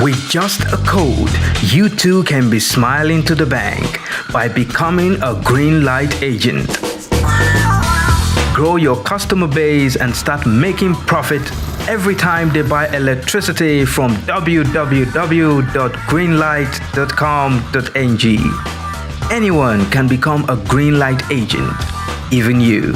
With just a code, you too can be smiling to the bank by becoming a greenLITE agent. Grow your customer base and start making profit every time they buy electricity from www.greenlite.com.ng. Anyone can become a greenLITE agent, even you.